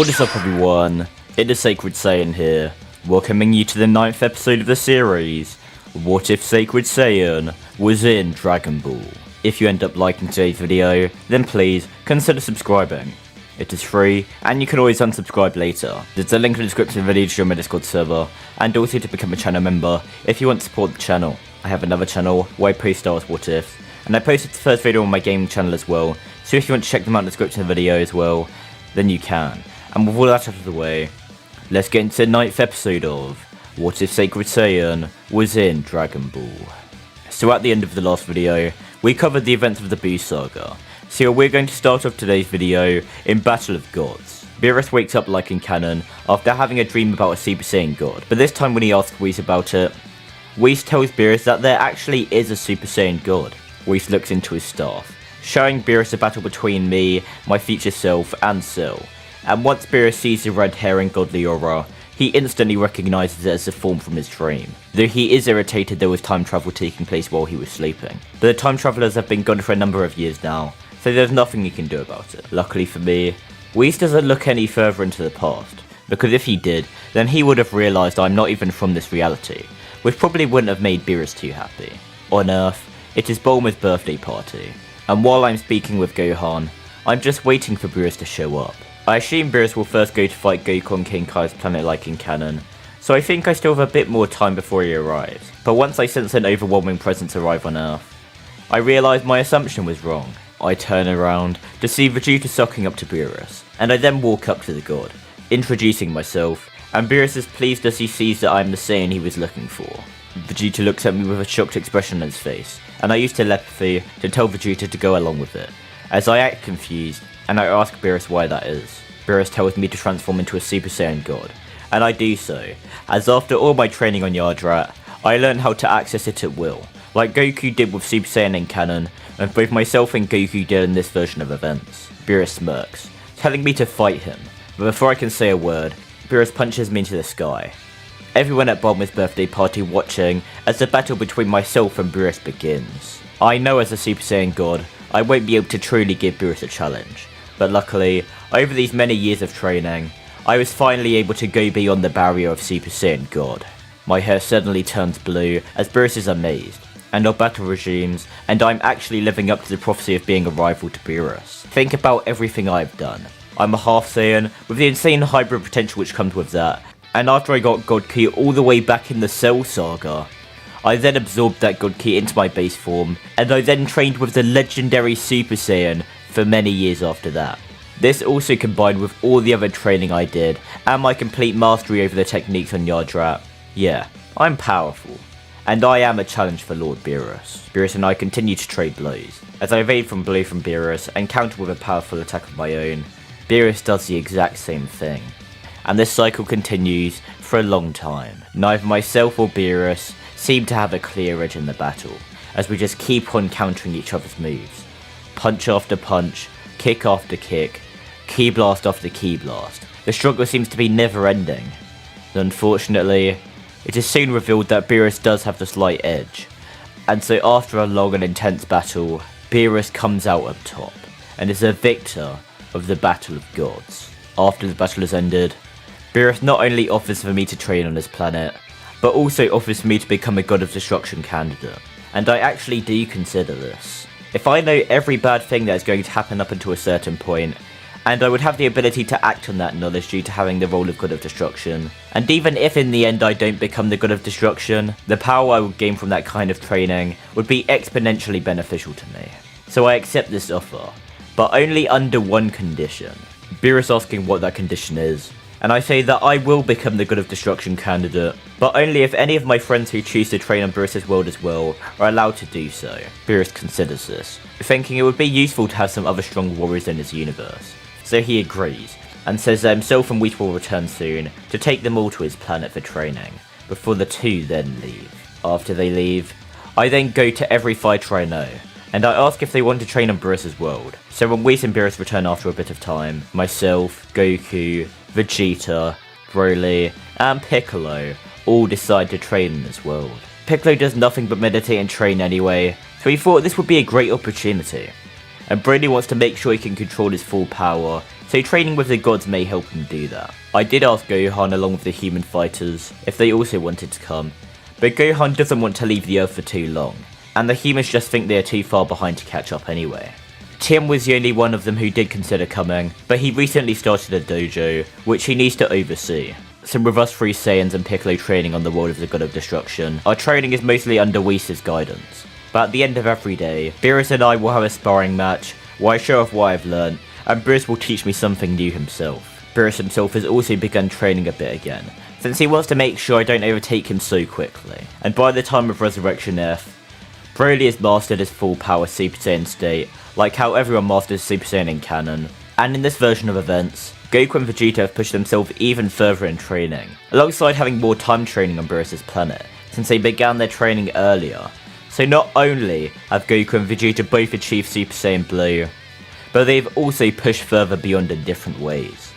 What is up everyone, it is Sacred Saiyan here, welcoming you to the 9th episode of the series, What if Sacred Saiyan was in Dragon Ball? If you end up liking today's video, then please consider subscribing. It is free, and you can always unsubscribe later. There's a link in the description of the video to join my Discord server, and also to become a channel member if you want to support the channel. I have another channel where I post Star Wars What Ifs, and I posted the first video on my gaming channel as well, so if you want to check them out in the description of the video as well, then you can. And with all that out of the way, let's get into the 9th episode of What if Sacred Saiyan was in Dragon Ball? So at the end of the last video, we covered the events of the Buu saga. So we're going to start off today's video in Battle of Gods. Beerus wakes up like in canon after having a dream about a Super Saiyan God, but this time when he asks Whis about it, Whis tells Beerus that there actually is a Super Saiyan God. Whis looks into his staff, showing Beerus a battle between me, my future self, and Cell. And once Beerus sees the red hair and godly aura, he instantly recognises it as a form from his dream. Though he is irritated there was time travel taking place while he was sleeping. But the time travellers have been gone for a number of years now, so there's nothing he can do about it. Luckily for me, Whis doesn't look any further into the past, because if he did, then he would have realised I'm not even from this reality, which probably wouldn't have made Beerus too happy. On Earth, it is Bulma's birthday party, and while I'm speaking with Gohan, I'm just waiting for Beerus to show up. I assume Beerus will first go to fight Goku on King Kai's planet like in canon, so I think I still have a bit more time before he arrives. But once I sense an overwhelming presence arrive on Earth, I realise my assumption was wrong. I turn around to see Vegeta sucking up to Beerus, and I then walk up to the god, introducing myself, and Beerus is pleased as he sees that I'm the Saiyan he was looking for. Vegeta looks at me with a shocked expression on his face, and I use telepathy to tell Vegeta to go along with it, as I act confused, and I ask Beerus why that is. Beerus tells me to transform into a Super Saiyan God, and I do so, as after all my training on Yardrat, I learned how to access it at will, like Goku did with Super Saiyan in canon, and both myself and Goku did in this version of events. Beerus smirks, telling me to fight him, but before I can say a word, Beerus punches me into the sky. Everyone at Bulma's birthday party watching as the battle between myself and Beerus begins. I know as a Super Saiyan God, I won't be able to truly give Beerus a challenge, but luckily, over these many years of training, I was finally able to go beyond the barrier of Super Saiyan God. My hair suddenly turns blue as Beerus is amazed, and our battle resumes, and I'm actually living up to the prophecy of being a rival to Beerus. Think about everything I've done. I'm a half Saiyan, with the insane hybrid potential which comes with that, and after I got God Ki all the way back in the Cell saga, I then absorbed that God Ki into my base form, and I then trained with the legendary Super Saiyan for many years after that. This also combined with all the other training I did, and my complete mastery over the techniques on Yardrat. Yeah, I'm powerful, and I am a challenge for Lord Beerus. Beerus and I continue to trade blows. As I evade from blow from Beerus and counter with a powerful attack of my own, Beerus does the exact same thing. And this cycle continues for a long time. Neither myself or Beerus seem to have a clear edge in the battle, as we just keep on countering each other's moves. Punch after punch, kick after kick, ki blast after ki blast. The struggle seems to be never ending. Unfortunately, it is soon revealed that Beerus does have the slight edge, and so after a long and intense battle, Beerus comes out up top, and is the victor of the Battle of Gods. After the battle has ended, Beerus not only offers for me to train on his planet, but also offers for me to become a God of Destruction candidate. And I actually do consider this. If I know every bad thing that is going to happen up until a certain point, and I would have the ability to act on that knowledge due to having the role of God of Destruction, and even if in the end I don't become the God of Destruction, the power I would gain from that kind of training would be exponentially beneficial to me. So I accept this offer, but only under one condition. Beerus asking what that condition is, and I say that I will become the God of Destruction candidate, but only if any of my friends who choose to train on Beerus' world as well are allowed to do so. Beerus considers this, thinking it would be useful to have some other strong warriors in his universe. So he agrees, and says that himself and Whis will return soon to take them all to his planet for training, before the two then leave. After they leave, I then go to every fighter I know, and I ask if they want to train on Beerus' world. So when Whis and Beerus return after a bit of time, myself, Goku, Vegeta, Broly, and Piccolo all decide to train in this world. Piccolo does nothing but meditate and train anyway, so he thought this would be a great opportunity. and Broly wants to make sure he can control his full power, so training with the gods may help him do that. I did ask Gohan along with the human fighters if they also wanted to come, but Gohan doesn't want to leave the Earth for too long, and the humans just think they are too far behind to catch up anyway. Tien was the only one of them who did consider coming, but he recently started a dojo, which he needs to oversee. So with us 3 Saiyans and Piccolo training on the world of the God of Destruction, our training is mostly under Whis' guidance. But at the end of every day, Beerus and I will have a sparring match, where I show off what I've learned, and Beerus will teach me something new himself. Beerus himself has also begun training a bit again, since he wants to make sure I don't overtake him so quickly. And by the time of Resurrection F, Broly has mastered his full power Super Saiyan state, like how everyone masters Super Saiyan in canon. And in this version of events, Goku and Vegeta have pushed themselves even further in training, alongside having more time training on Beerus' planet, since they began their training earlier. So not only have Goku and Vegeta both achieved Super Saiyan Blue, but they've also pushed further beyond in different ways.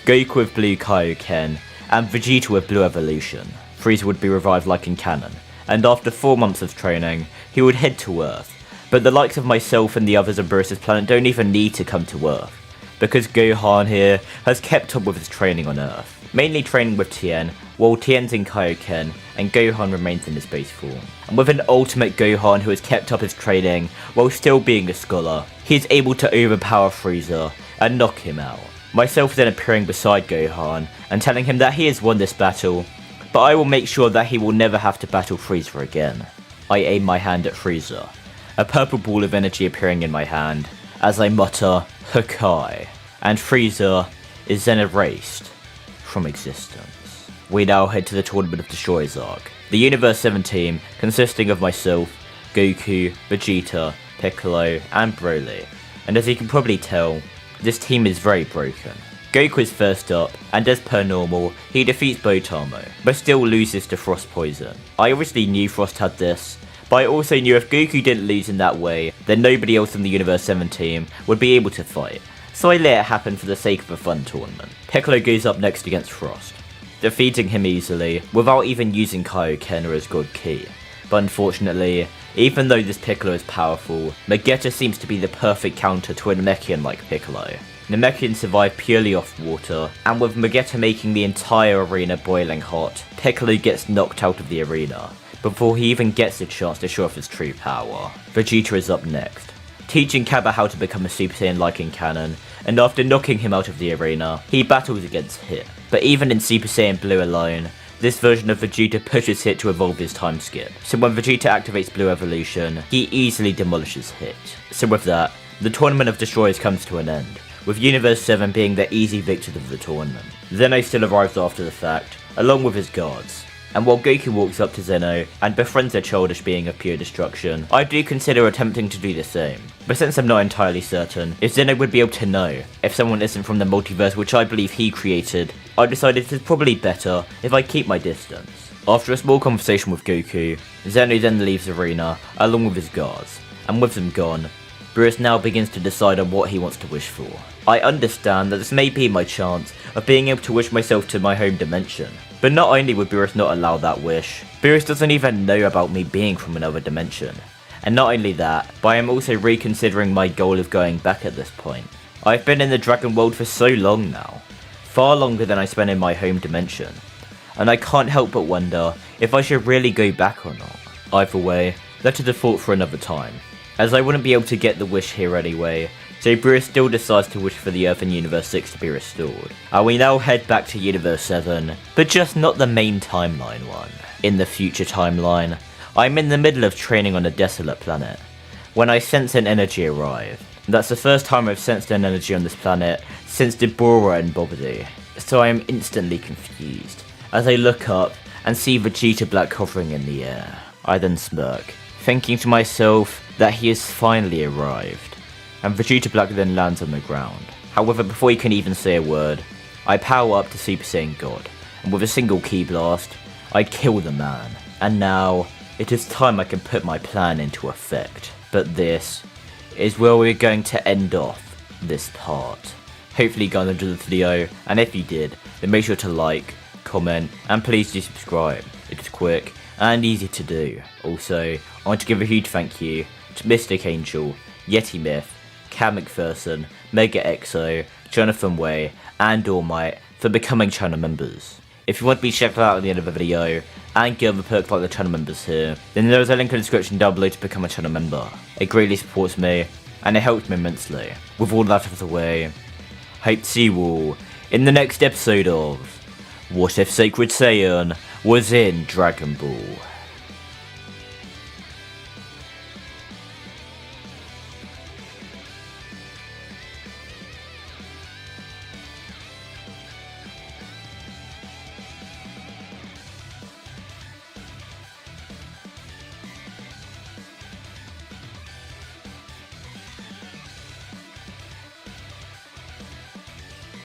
Goku with Blue Kaioken, and Vegeta with Blue Evolution. Frieza would be revived like in canon, and after 4 months of training, he would head to Earth. But the likes of myself and the others on Beerus' planet don't even need to come to Earth, because Gohan here has kept up with his training on Earth, mainly training with Tien, while Tien's in Kaioken, and Gohan remains in his base form. And with an ultimate Gohan who has kept up his training while still being a scholar, he is able to overpower Frieza and knock him out. Myself then appearing beside Gohan and telling him that he has won this battle, but I will make sure that he will never have to battle Frieza again. I aim my hand at Frieza, a purple ball of energy appearing in my hand, as I mutter, Hakai, and Frieza is then erased from existence. We now head to the Tournament of Destroyers arc. The Universe 7 team, consisting of myself, Goku, Vegeta, Piccolo, and Broly, and as you can probably tell, this team is very broken. Goku is first up, and as per normal, he defeats Botamo, but still loses to Frost Poison. I obviously knew Frost had this, but I also knew if Goku didn't lose in that way, then nobody else in the Universe 7 team would be able to fight, so I let it happen for the sake of a fun tournament. Piccolo goes up next against Frost, defeating him easily without even using Kaioken or his God Ki. But unfortunately, even though this Piccolo is powerful, Vegeta seems to be the perfect counter to a Namekian like Piccolo. Namekians survive purely off water, and with Vegeta making the entire arena boiling hot, Piccolo gets knocked out of the arena, before he even gets a chance to show off his true power. Vegeta is up next, teaching Cabba how to become a Super Saiyan like in canon, and after knocking him out of the arena, he battles against Hit. But even in Super Saiyan Blue alone, this version of Vegeta pushes Hit to evolve his time skip, so when Vegeta activates Blue Evolution, he easily demolishes Hit. So with that, the Tournament of Destroyers comes to an end, with Universe 7 being the easy victor of the tournament. Zeno still arrives after the fact, along with his guards. And while Goku walks up to Zeno and befriends a childish being of pure destruction, I do consider attempting to do the same. But since I'm not entirely certain if Zeno would be able to know if someone isn't from the multiverse which I believe he created, I decided it's probably better if I keep my distance. After a small conversation with Goku, Zeno then leaves the arena along with his guards, and with them gone, Beerus now begins to decide on what he wants to wish for. I understand that this may be my chance of being able to wish myself to my home dimension. But not only would Beerus not allow that wish, Beerus doesn't even know about me being from another dimension. And not only that, but I am also reconsidering my goal of going back at this point. I've been in the Dragon World for so long now, far longer than I spent in my home dimension, and I can't help but wonder if I should really go back or not. Either way, that is a thought for another time, as I wouldn't be able to get the wish here anyway, so Beerus still decides to wish for the Earth in Universe 6 to be restored. And we now head back to Universe 7, but just not the main timeline one. In the future timeline, I'm in the middle of training on a desolate planet, when I sense an energy arrive. That's the first time I've sensed an energy on this planet since Deborah and Bobbidi, so I am instantly confused, as I look up and see Vegeta Black hovering in the air. I then smirk, thinking to myself that he has finally arrived, and Vegeta Black then lands on the ground. However, before he can even say a word, I power up to Super Saiyan God, and with a single ki blast, I kill the man. And now, it is time I can put my plan into effect. But this is where we're going to end off this part. Hopefully you guys enjoyed this video, and if you did, then make sure to like, comment, and please do subscribe. It is quick and easy to do. Also, I want to give a huge thank you to Mystic Angel, Yeti Myth, Cam McPherson, Mega Exo, Jonathan Way, and All Might for becoming channel members. If you want to be checked out at the end of the video, and get other perks like the channel members here, then there is a link in the description down below to become a channel member. It greatly supports me, and it helps me immensely. With all that out of the way, hope to see you all in the next episode of What If Sacred Saiyan was in Dragon Ball.